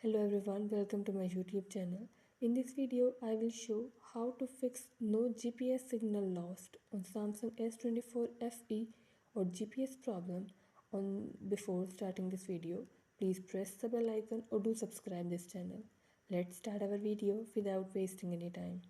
Hello everyone, welcome to my YouTube channel. In this video, I will show how to fix no GPS signal lost on Samsung S24 FE or GPS problem. Before starting this video, please press the bell icon or do subscribe this channel. Let's start our video without wasting any time.